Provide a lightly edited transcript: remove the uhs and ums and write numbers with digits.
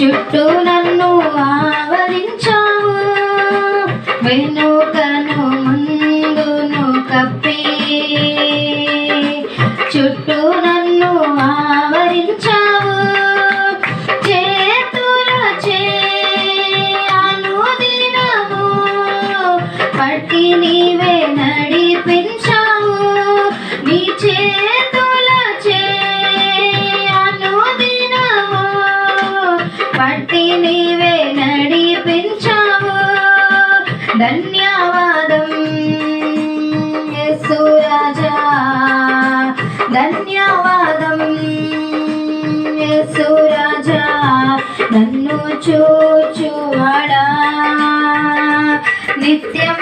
చుట్టూ నన్ను ఆవరించావు, వెనుకను ముందును కప్పి చుట్టూ నన్ను ఆవరించావు. చేతులచే అనుదినము పట్టి నీవే నడిపించావు. నీ చేతులచే అనుదినము పట్టి నీవే నడిపించావు. ధన్యవాదం యేసు రాజా, ధన్యవాదం యేసు రాజా. నన్ను చూచువాడా, నిత్యం